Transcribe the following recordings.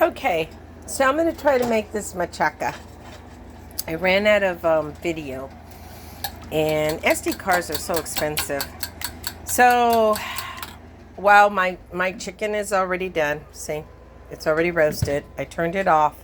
Okay, so I'm going to try to make this machaca. I ran out of video, and SD cards are so expensive. So while my chicken is already done, see, it's already roasted. I turned it off.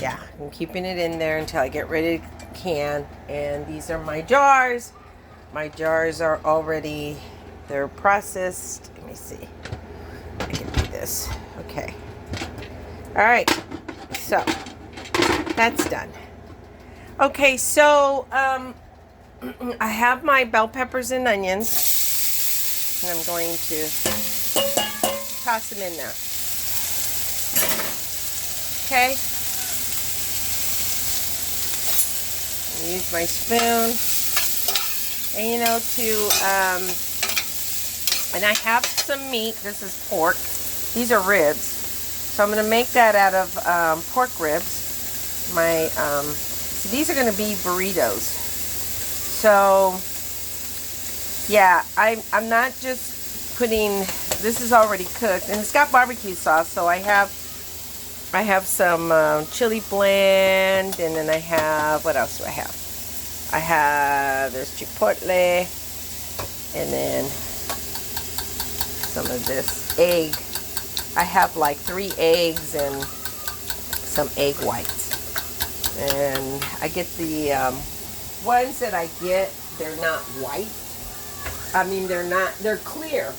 Yeah, I'm keeping it in there until I get ready to can. And these are my jars. My jars are already, they're processed. Let me see. I can do this. Okay. All right. So that's done. Okay, so I have my bell peppers and onions, and I'm going to toss them in there. Okay. Use my spoon, and and I have some meat. This is pork. These are ribs, so I'm going to make that out of pork ribs. So these are going to be burritos. So yeah, I'm not just putting. This is already cooked, and it's got barbecue sauce. So I have some chili blend, and then I have, what else do I have? There's chipotle, and then some of this egg. I have like 3 eggs and some egg whites. And I get the ones that I get, they're not white. I mean, they're clear.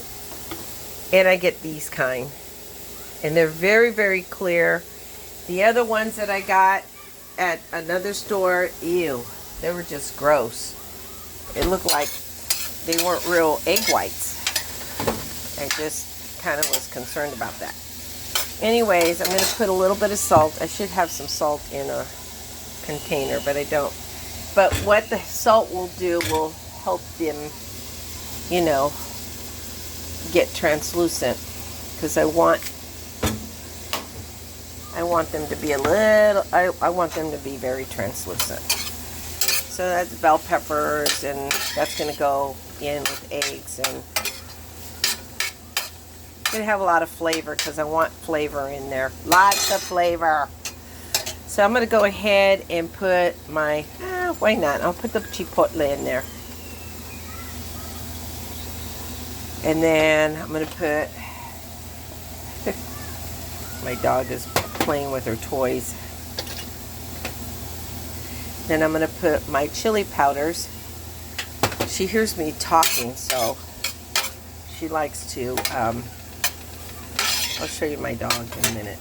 And I get these kind. And they're very, very clear. The other ones that I got at another store, ew, they were just gross. It looked like they weren't real egg whites. I just kind of was concerned about that. Anyways, I'm going to put a little bit of salt. I should have some salt in a container, but I don't. But what the salt will do will help them, get translucent. Because I want them to be I want them to be very translucent. So that's bell peppers, and that's going to go in with eggs, and it's going to have a lot of flavor because I want flavor in there. Lots of flavor. So I'm going to go ahead and put my, why not? I'll put the chipotle in there. And then I'm going to put, my dog is playing with her toys. Then I'm going to put my chili powders. She hears me talking, so she likes to, I'll show you my dog in a minute.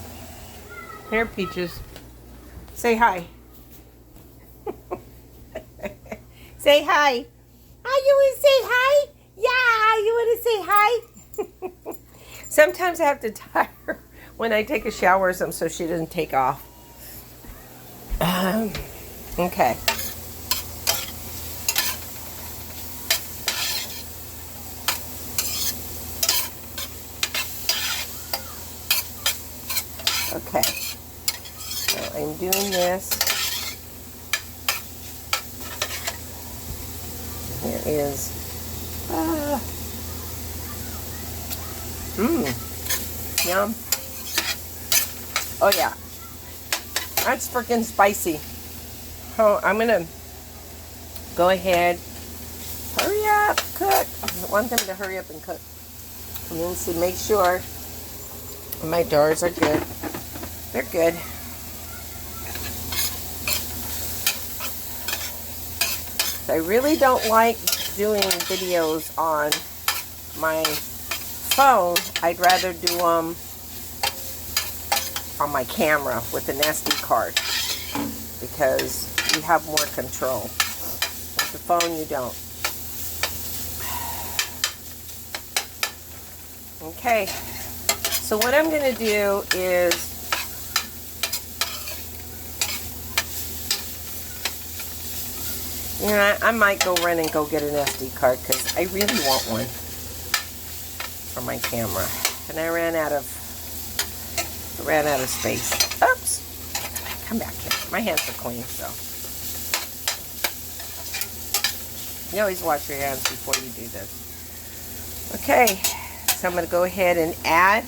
Here, Peaches. Say hi. Say hi. Oh, you want to say hi? Yeah, you want to say hi? Sometimes I have to tie her when I take a shower or something so she doesn't take off. Okay. Okay. So I'm doing this. Here is yum. Oh yeah. That's freaking spicy. Oh, I'm gonna go ahead. Hurry up, cook. I want them to hurry up and cook. And then see, make sure my jars are good. They're good. So I really don't like doing videos on my phone. I'd rather do them on my camera with an SD card because you have more control. With the phone, you don't. Okay. So what I'm going to do is I might go run and go get an SD card because I really want one for my camera. And I ran out of space. Oops. Come back here. My hands are clean, so. You always wash your hands before you do this. Okay. So I'm going to go ahead and add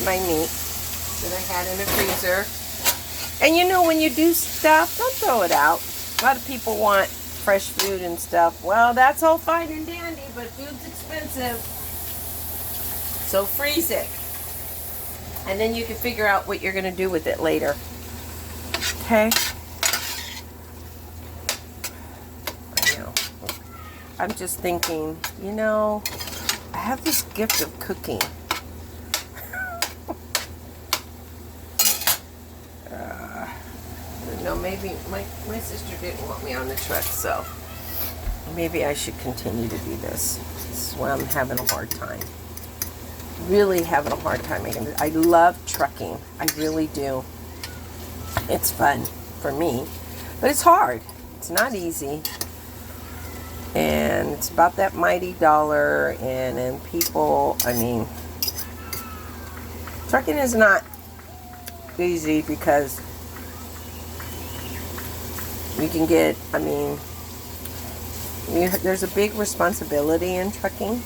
my meat that I had in the freezer. And you know, when you do stuff, don't throw it out. A lot of people want fresh food and stuff. Well, that's all fine and dandy, but food's expensive. So freeze it. And then you can figure out what you're going to do with it later. Okay? I know. I'm just thinking, you know, I have this gift of cooking. No, maybe my sister didn't want me on the truck, so maybe I should continue to do this. This is why I'm having a hard time. Really having a hard time making it. I love trucking. I really do. It's fun for me, but it's hard. It's not easy. And it's about that mighty dollar, and people, I mean, trucking is not easy because you can get, I mean, there's a big responsibility in trucking.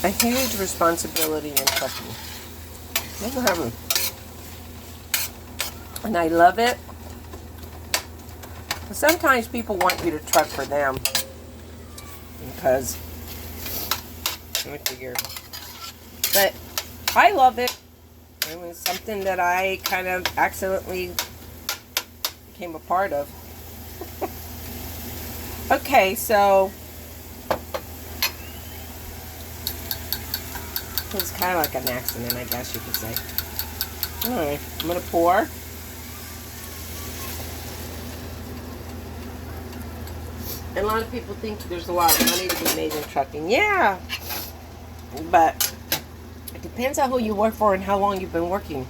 A huge responsibility in trucking. And I love it. But sometimes people want you to truck for them because I figure. But I love it. It was something that I kind of accidentally became a part of. Okay, so it was kind of like an accident, I guess you could say. Alright, I'm going to pour. And a lot of people think there's a lot of money to be made in trucking. Yeah, but it depends on who you work for and how long you've been working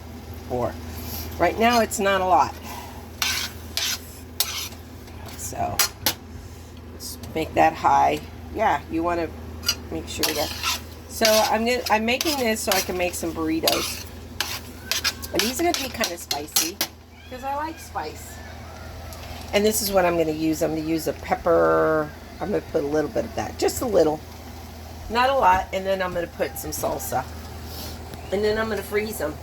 for. Right now, it's not a lot. So, let's make that high. Yeah, you want to make sure that. So I'm making this so I can make some burritos. And these are going to be kind of spicy because I like spice. And this is what I'm going to use. I'm going to use a pepper. I'm going to put a little bit of that. Just a little. Not a lot. And then I'm going to put some salsa. And then I'm going to freeze them.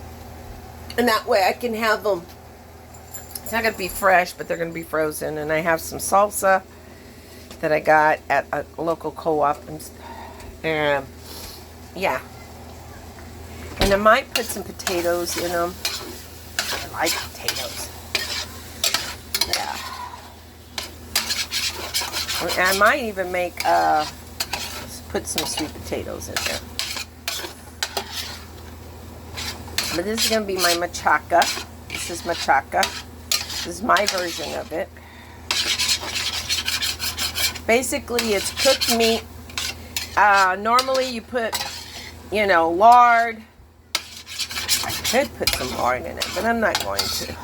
And that way I can have them. It's not going to be fresh, but they're going to be frozen. And I have some salsa that I got at a local co-op. And yeah. And I might put some potatoes in them. I like potatoes. Yeah. I might even make, put some sweet potatoes in there. But this is going to be my machaca. This is machaca. This is my version of it. Basically, it's cooked meat. Normally, you put, you know, lard. I could put some lard in it, but I'm not going to.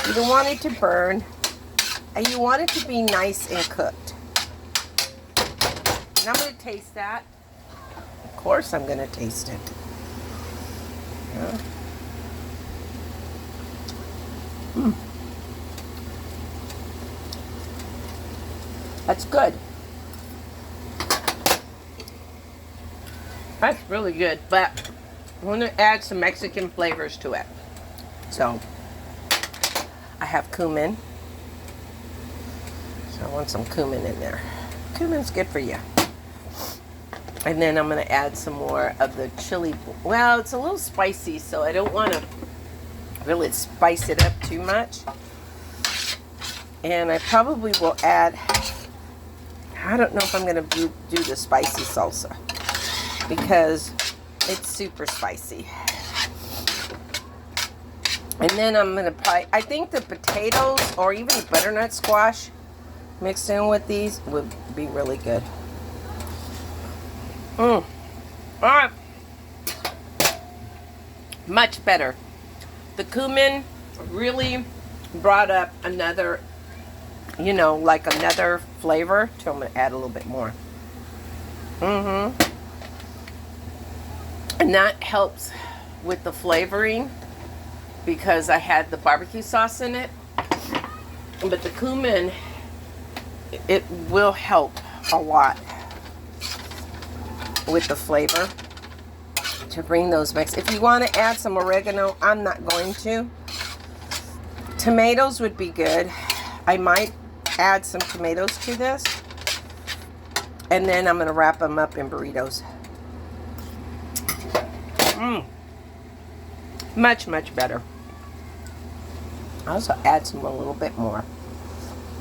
You don't want it to burn, and you want it to be nice and cooked. And I'm going to taste that. Of course I'm going to taste it. Yeah. That's good. That's really good, but I want to add some Mexican flavors to it. So I have cumin. So I want some cumin in there. Cumin's good for you. And then I'm going to add some more of the chili. Well, it's a little spicy, so I don't want to really spice it up too much. And I probably will add, I don't know if I'm going to do the spicy salsa because it's super spicy. And then I'm going to probably, I think the potatoes or even the butternut squash mixed in with these would be really good. All right. Much better. The cumin really brought up another, you know, like another flavor. So I'm going to add a little bit more. And that helps with the flavoring because I had the barbecue sauce in it. But the cumin, it will help a lot with the flavor to bring those mix. If you want to add some oregano, I'm not going to. Tomatoes would be good. I might add some tomatoes to this. And then I'm going to wrap them up in burritos. Much, much better. I'll also add some a little bit more.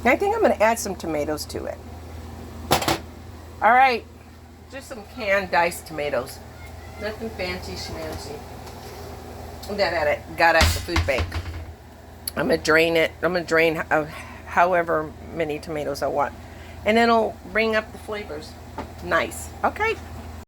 I think I'm going to add some tomatoes to it. All right. Just some canned diced tomatoes. Nothing fancy schmancy. That I got at the food bank. I'm going to drain it. I'm going to drain however many tomatoes I want. And it'll bring up the flavors. Nice. Okay.